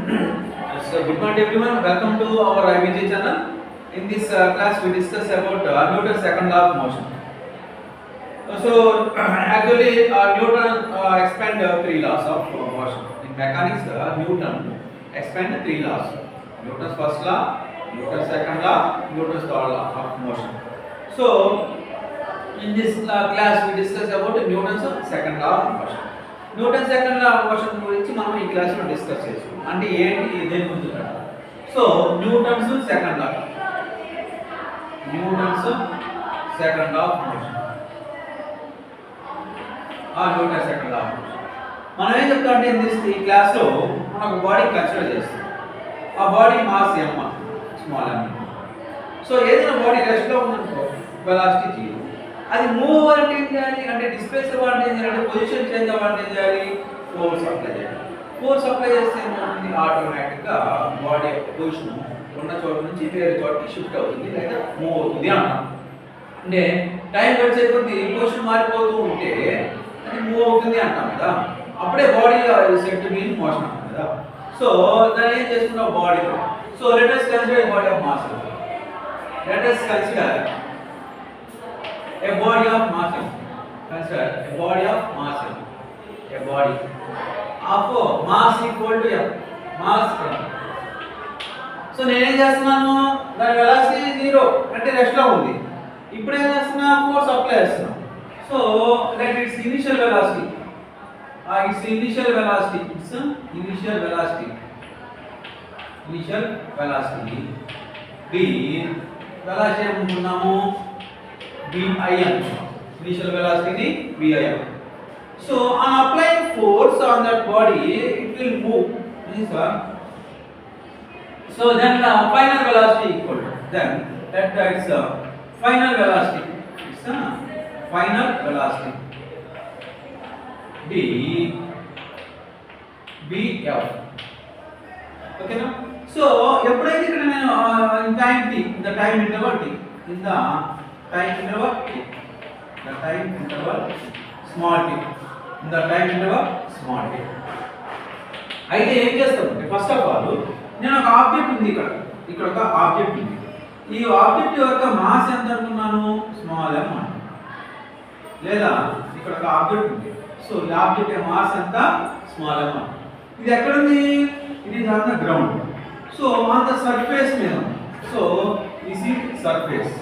So good morning everyone, welcome to our IBG channel. In this class we discuss about Newton's second law of motion. So actually Newton expand three laws of motion. In mechanics Newton expand three laws. Newton's first law, Newton's second law, Newton's third law of motion. So in this class we discuss about Newton's second law of motion. Newton second law of motion గురించి మనం ఈ class లో discuss చేస్తాం. అంటే ఏంటి దేని గురించి అంటారు. So Newton's second law of motion Newton second law of motion మనం ఏం చెప్తాం అంటే ఈ క్లాస్ లో మనం ఒక బాడీ కన్సిడర్ చేస్తాం. ఆ body mass m small m. So ఏదైనా బాడీ రెస్ట్ లో ఉందనుకో వెలాసిటీ జీరో. అది మూవ్ అవ్వాలంటే ఏం చేయాలి అంటే డిస్ప్లేస్ అవ్వాలంటే ఏం చేయాలి, పొజిషన్ చేంజ్ అవ్వాలంటే ఏం చేయాలి, ఫోర్స్ అప్లై చేయాలి. ఫోర్స్ అప్లై చేస్తే ఏమవుతుంది, ఆటోమేటిక్గా బాడీ యొక్క పొజిషన్ ఉన్న చోట నుంచి వేరే చోటకి షిఫ్ట్ అవుతుంది లేదా మూవ్ అవుతుంది అంటాం. అంటే టైం గడిచే కొద్దీ పొజిషన్ మారిపోతూ ఉంటే అది మూవ్ అవుతుంది అంటాం కదా. అప్పుడే body set to be in motion అంటాం కదా. సో దాన్ని ఏం చేసుకున్నాం బాడీలో. So let us consider body of mass. Let us consider a body of mass m. Consider a body of mass m. A body of mass equal to m. Mass m. So నేను ఏం చేస్తున్నాను, దాని velocity zero అంటే rest లో ఉంది. ఇప్పుడు ఏం చేస్తున్నా, ఫోర్స్ అప్లై చేస్తున్నా. So let its initial velocity initial velocity b velocity ఏమనుకున్నాము Vim, initial velocity Vim. So on applying force on that body, it will move. So then the final velocity equal to that's final velocity. It's final velocity Vf. Okay now. So ఎప్పుడైతే ఇక్కడ నేను time t, the time interval t, in the time interval small t, in the time interval small t. అయితే ఏం చేస్తామంటే first of all నేను ఒక object ఉంది, ఇక్కడ ఒక ఆబ్జెక్ట్ ఉంది. ఈ ఆబ్జెక్ట్ యొక్క మాస్ ఎంత అనుకున్నాను, స్మాల్ m అంటాను. లేదా ఇక్కడ ఒక ఆబ్జెక్ట్ ఉంది. సో ఈ ఆబ్జెక్ట్ యొక్క మాస్ ఎంత, స్మాల్ m అంటాను. ఇది ఎక్కడ ఉంది, ఇది on the ground. So on the surface మీద ఉంది. So this is surface,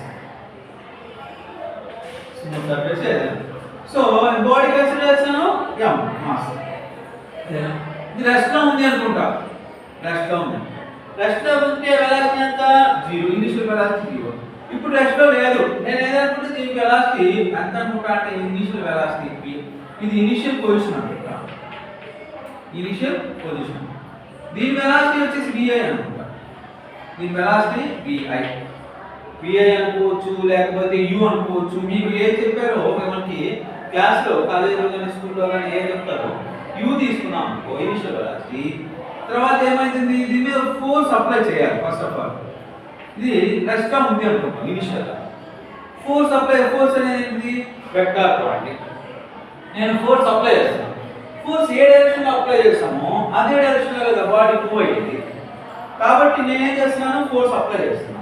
surface. So body consider చేస్తాను m మాస్. ఇది రెస్ట్ లో ఉంది అనుకుంటా, రెస్ట్ లో ఉంటే వెలాసిటీ ఎంత, జీరో. Initial velocity zero. ఇప్పుడు రెస్ట్ లో లేదు. నేను ఏదనుకుంటే దీని వెలాసిటీ ఎంత అనుకుంటా అంటే ఇనిషియల్ వెలాసిటీ v. ఇది ఇనిషియల్ పొజిషన్ అనుకుంటా, ఇనిషియల్ పొజిషన్. దీని వెలాసిటీ వచ్చేసి vi అనుకుంటా. దీని వెలాసిటీ vi అనుకోవచ్చు, లేకపోతే u అనుకోవచ్చు. మీకు ఏం చెప్పారో మనకి క్లాస్ లో, కాలేజీలో కానీ స్కూల్లో కానీ ఏం చెప్తారో u తీసుకున్నాం అనుకో ఇనిషియల్ వెలాసిటీ. తర్వాత ఏమైంది, దీని మీద ఫోర్స్ అప్లై చేయాలి. ఫస్ట్ ఆఫ్ ఆల్ ఇది రెస్ట్ గా ఉంది అనుకుంటాం. ఇనిషియల్ ఫోర్స్ అనేది వెక్టార్ క్వాంటిటీ. నేను ఫోర్స్ అప్లై చేస్తాను. ఫోర్స్ ఏ డైరెక్షన్ లో అప్లై చేస్తామో అదే డైరెక్షన్ లో కదా బాడీ మూవ్ అయ్యింది. కాబట్టి నేను ఏం చేస్తున్నాను, ఫోర్స్ అప్లై చేస్తున్నాను.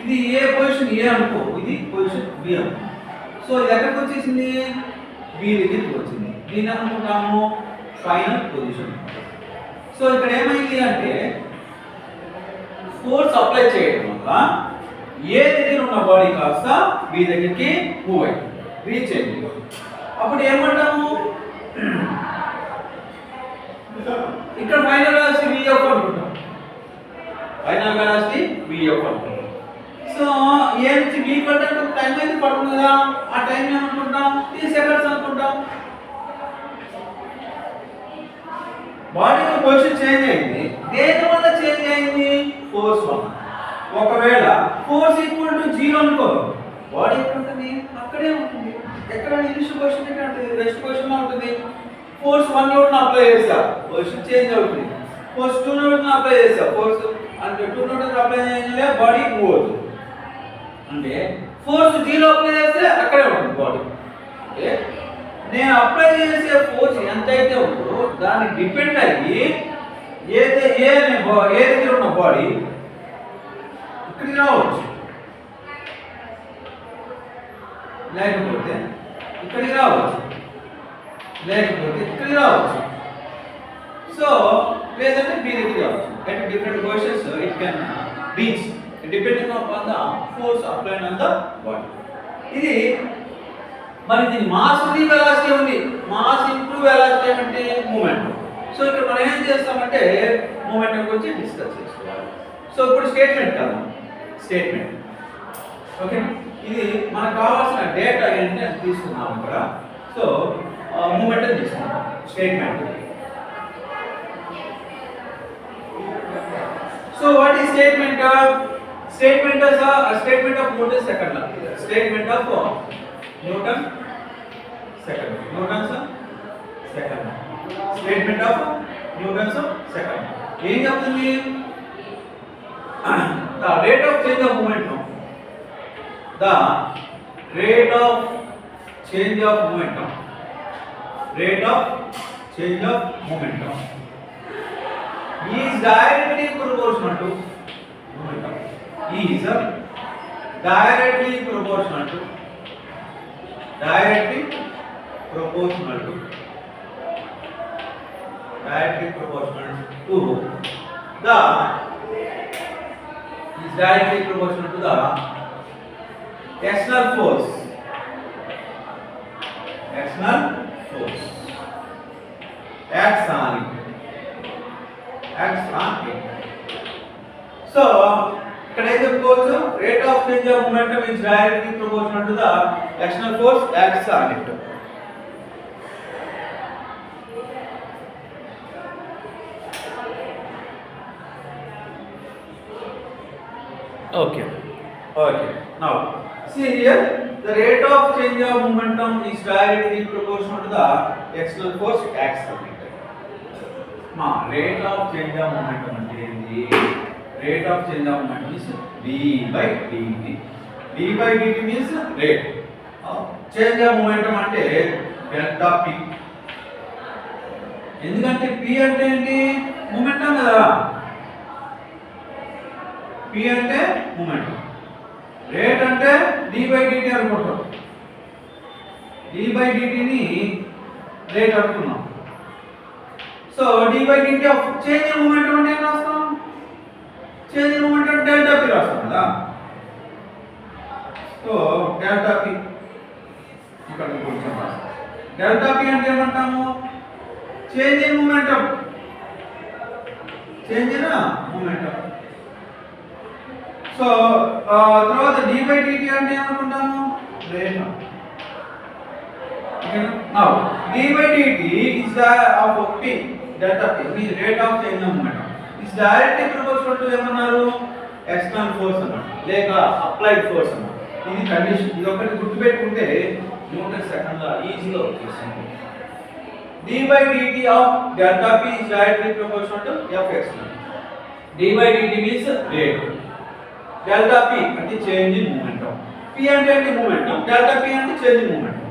ఇది ఏ పొజిషన్ ఏ అనుకో, ఇది పొజిషన్ బి అనుకో. సో ఇది ఎక్కడికి వచ్చేసింది, బి దగ్గరికి వచ్చింది. దీన్ని అనుకుంటాము ఫైనల్ పొజిషన్. సో ఇక్కడ ఏమైంది అంటే ఫోర్స్ అప్లై చేయడం వల్ల ఏ దగ్గర ఉన్న బాడీ కాస్త బి దగ్గరికి మూవ్ అయింది, రీచ్ అయింది. అప్పుడు ఏమంటాము, ఇక్కడ ఫైనల్ వెలాసిటీ Vf అనుకుంటాం. ఫైనల్ వెలాసిటీ Vf అనుకుంటాం. సో ఏ నుంచి v కంటే టైం అయితే పడుతుంది కదా, ఆ టైం ఏమనుకుంటాం, 3 సెకండ్స్ అనుకుంటాం. బాడీ పొజిషన్ చేంజ్ అయింది. దేని వల్ల చేంజ్ అయింది, ఫోర్స్ వల్ల. ఒకవేళ ఫోర్స్ ఈక్వల్ టు 0 అనుకో, బాడీ ఎక్కడ ఉంటుంది, అక్కడే ఉంటుంది. ఎక్కడ ఇనిషియల్ పొజిషన్ ఎక్కడ ఉంటుంది, రెస్ట్ పొజిషన్ లో ఉంటుంది. ఫోర్స్ 1 న్యూటన్ అప్లై చేస్తా, పొజిషన్ చేంజ్ అవుతుంది. ఫోర్స్ 2 న్యూటన్ అప్లై చేస్తా, ఫోర్స్ అంటే 2 న్యూటన్ అప్లై చేయగానే బాడీ మూవ్ అవుతుంది. అంటే ఫోర్స్ 0 అప్లై చేస్తే అక్కడే ఉంటుంది బాడీ. అంటే నేను అప్లై చేసే ఫోర్స్ ఎంత అయితే ఉందో దాన్ని డిపెండ్ అయ్యి ఏ దగ్గర ఉన్న బాడీ ఇక్కడికి రావచ్చు, లేకపోతే ఇక్కడికి రావచ్చు, లేకపోతే ఇక్కడికి రావచ్చు. సో లేదంటే బి దగ్గరికి రావచ్చు. At different positions it can reach depending upon the force applied on the body. ఇది మరి దీని మాస్ ఉంది, వెలాసిటీ ఉంది. మాస్ ఇంటూ వెలాసిటీ అంటే మూమెంట్. సో ఇక్కడ మనం ఏం చేస్తామంటే మూమెంట్ గురించి డిస్కస్ చేసుకోవాలి. సో ఇప్పుడు స్టేట్మెంట్ కదా, స్టేట్మెంట్ ఓకే. ఇది మనకు కావాల్సిన డేటా ఏంటి అని తీసుకున్నాం ఇక్కడ. సో మూమెంట్ అని తీసుకున్నాం statement. So what is statement? Statement is a statement of Newton second law. Statement of Newton second. Newton's second law. Statement of Newton's second law. ఏం చెప్తుంది? The rate of change of momentum. The rate of change of momentum. Rate of change of momentum is directly proportional to momentum. Is directly proportional to directly proportional to the is directly proportional to the external force acts on it. So ఇక్కడ ఏం చెప్పుకోవచ్చు? Rate of change of momentum is directly proportional to the external force acts on it. Okay. Now, see here, the rate of change of momentum is directly proportional to the external force acts on it. Ma, rate of change of momentum అంటే ఏంటి? Rate of change of momentum is d by dt. d by dt means rate. Change of momentum అంటే delta p. ఎందుకంటే p అంటే ఏంటి? momentum కదా. p అంటే momentum. Rate అంటే d by dt అనుకుంటాం. d by dt ని రేట్ అనుకున్నాం. So d by dt of change in momentum అంటే ఏం రాస్తాం? Change in momentum delta p రాస్తాం కదా. సో డెల్టా p ఇక్కడ కొంచెం రాస్తాం. డెల్టా p అంటే ఏమంటాము? Change in momentum. Change in momentum. So తర్వాత d by dt అంటే ఏమనుకుంటాము? Rate. Now d by dt is the of p delta p means rate of change of momentum is directly proportional to ఏమన్నారు? external force అన్నమాట లేక applied force అన్నమాట. ఇది condition. ఇది ఒకటి గుర్తుపెట్టుకుంటే న్యూటన్ సెకండ్ లా ఈజీగా వచ్చేస్తుంది. d by dt of delta p is directly proportional to f external. d by dt means rate. delta p అంటే change in momentum. p అంటే momentum. delta p అంటే change in momentum.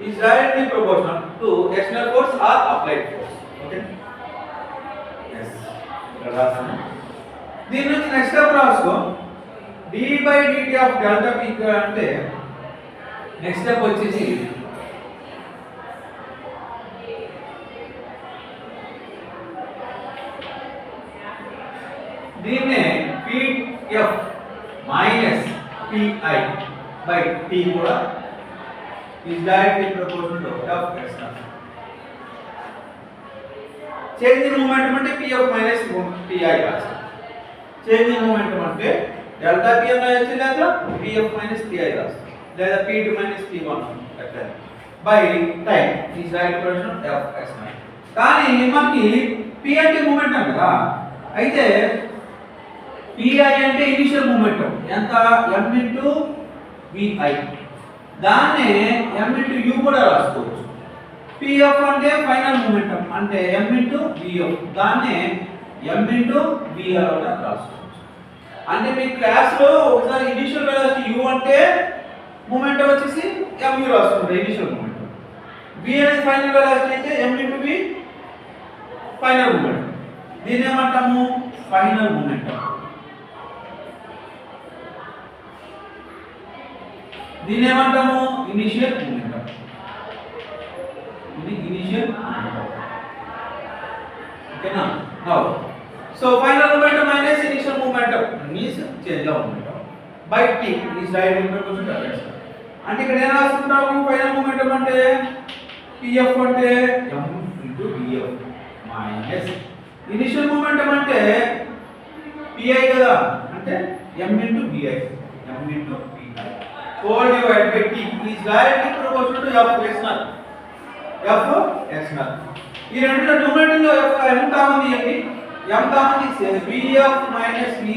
is directly proportional to external force or applied force. Okay? Yes. దీని నుంచి next step రాసుకో. d by dt of delta p అంటే next step వచ్చేసి దీన్నే pf minus pi by t కూడా is directly proportional to f external. Change in momentum అంటే pf minus pi రాస్తాం. Change in momentum అంటే delta p అని రాయొచ్చు లేదా pf minus pi రాస్తాం లేదా p2 minus p1 అట్లా by time is directly proportional to f external. కానీ మనకి p అంటే momentum కదా. అయితే pi అంటే ఇనిషియల్ momentum ఎంత? m into vi. దాన్నే m into u కూడా రాసుకోవచ్చు. pf అంటే ఫైనల్ మూమెంటం అంటే m into vf. దాన్నే m into vr కూడా రాసుకోవచ్చు. అంటే మీ క్లాస్ లో ఒకసారి ఇనిషియల్ వెలాసిటీ u అంటే మూమెంటం వచ్చేసి mu రాసుకుంటారు ఇనిషియల్ మూమెంటం. v అనేది ఫైనల్ వెలాసిటీ అయితే m into v final momentum. దీన్ని ఏమంటాము ఫైనల్ మూమెంటం. దీన్ని ఏమంటాము ఇనిషియల్ మూమెంటం. ఇది ఇనిషియల్ మూమెంటం. ఓకేనా? Now so final momentum minus initial momentum means change of momentum by t is directly proportional to f. అంటే ఇక్కడ ఏం రాసుకుంటాము ఫైనల్ మూమెంటం అంటే pf అంటే m into df minus initial momentum అంటే pi కదా అంటే m into bi whole divided by t is directly proportional to f external. ఈ రెండులో న్యూమరేటర్ లో m కామన్ తీయండి. m కామన్ తీస్తే bf minus vi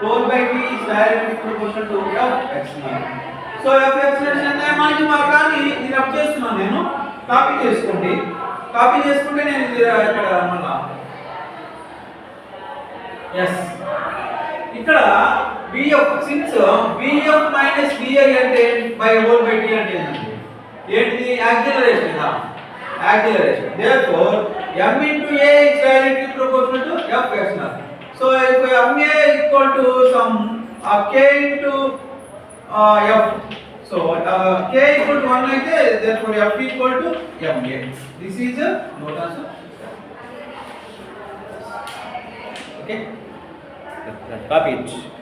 whole by t is directly proportional to f external. So f external అంటే మనకి కానీ ఇది rub చేస్తున్నాను నేను. కాపీ చేసుకోండి. కాపీ చేసుకుంటే నేను ఇక్కడ మళ్ళా yes ఇక్కడ bf since bf minus vi అంటే by whole by t అంటే ఏంటిది యాక్సిలరేషన్ కదా. Acceleration therefore m into a is directly proportional to f external. so if m a equal to some k into f, so k equal to 1 అయితే therefore f equal to m a. this is a note answer. Okay, copy it.